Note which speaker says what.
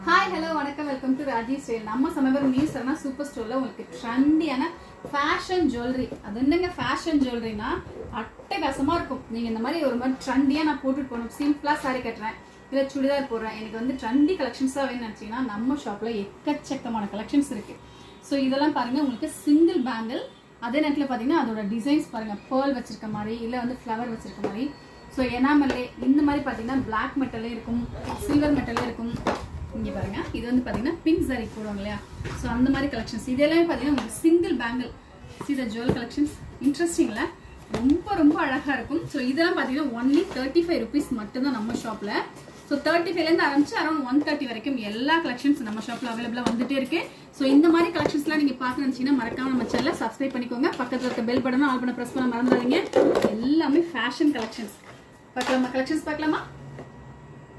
Speaker 1: Hi hello வணக்கம், welcome to Raji style. நம்ம சமயம் நியூஸ் சூப்பர் ஸ்டோர்ல உங்களுக்கு ட்ரெண்டியான ஃபேஷன் ஜுவல்லரி. அது என்னங்க ஃபேஷன் ஜுவல்லரினா அட்டகாசமா இருக்கும். நீங்க இந்த மாதிரி ஒரு மாதிரி ட்ரெண்டியா நான் போட்டுட்டு போகணும், சிம்பிளா சாரி கட்டுறேன், இல்லை சுடிதார் போடுறேன், எனக்கு வந்து ட்ரெண்டி கலெக்ஷன்ஸாக வேணும்னு நினச்சிங்கன்னா நம்ம ஷாப்பில் எக்கச்சக்கமான கலெக்ஷன்ஸ் இருக்குது. ஸோ இதெல்லாம் பாருங்கள், உங்களுக்கு சிங்கிள் பேங்கிள், அதே நேரத்தில் பார்த்தீங்கன்னா அதோட டிசைன்ஸ் பாருங்கள், பேர்ல் வச்சிருக்க மாதிரி, இல்லை வந்து ஃப்ளவர் வச்சிருக்க மாதிரி. ஸோ எனாமல்லே இந்த மாதிரி பார்த்தீங்கன்னா பிளாக் மெட்டலே இருக்கும், சில்வர் மெட்டலே இருக்கும். இங்கே பாருங்கள், இது வந்து பார்த்தீங்கன்னா பிங்க் சாரி போடுவாங்க இல்லையா, ஸோ அந்த மாதிரி கலெக்ஷன்ஸ். இது எல்லாமே பார்த்தீங்கன்னா உங்களுக்கு சிங்கிள் பேங்கிள் சீத ஜுவல் கலெக்ஷன்ஸ். இன்ட்ரெஸ்டிங்கில் ரொம்ப ரொம்ப அழகாக இருக்கும். ஸோ இதெல்லாம் பார்த்தீங்கன்னா ஒன்லி 35 rupees மட்டும்தான் நம்ம ஷாப்பில். ஸோ 35லேருந்து ஆரம்பிச்சு அரௌண்ட் 130 வரைக்கும் எல்லா கலெக்ஷன்ஸ் நம்ம ஷாப்பில் அவைலபிளாக வந்துட்டே இருக்கு. ஸோ இந்த மாதிரி கலெக்ஷன்ஸ்லாம் நீங்கள் பார்க்க நினச்சிங்கன்னா மறக்காம நம்ம சேனலை சப்ஸ்கிரைப் பண்ணிக்கோங்க. பக்கத்தில் இருக்க பெல் பட்டனும் ஆல் பண்ண ப்ரெஸ் பண்ண மறந்துடாதீங்க. எல்லாமே ஃபேஷன் கலெக்ஷன்ஸ். பார்க்கலாமா? கலெக்ஷன்ஸ் பார்க்கலாமா?